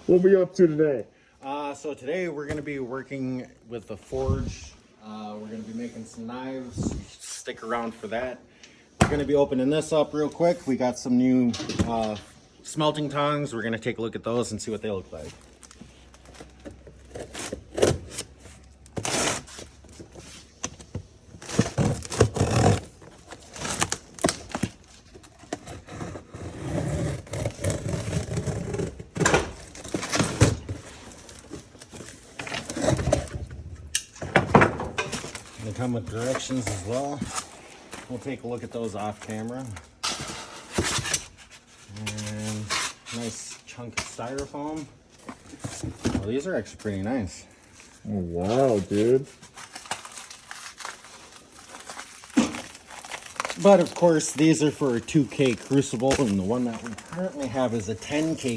What we up to today? So today we're going to be working with the forge. We're going to be making some knives. Stick around for that. We're going to be opening this up real quick. We got some new smelting tongs. We're going to take a look at those and see what they look like. They come with directions as well. We'll take a look at those off camera. And nice chunk of styrofoam. Well, these are actually pretty nice. Oh, wow, dude. But of course, these are for a 2K crucible, and the one that we currently have is a 10K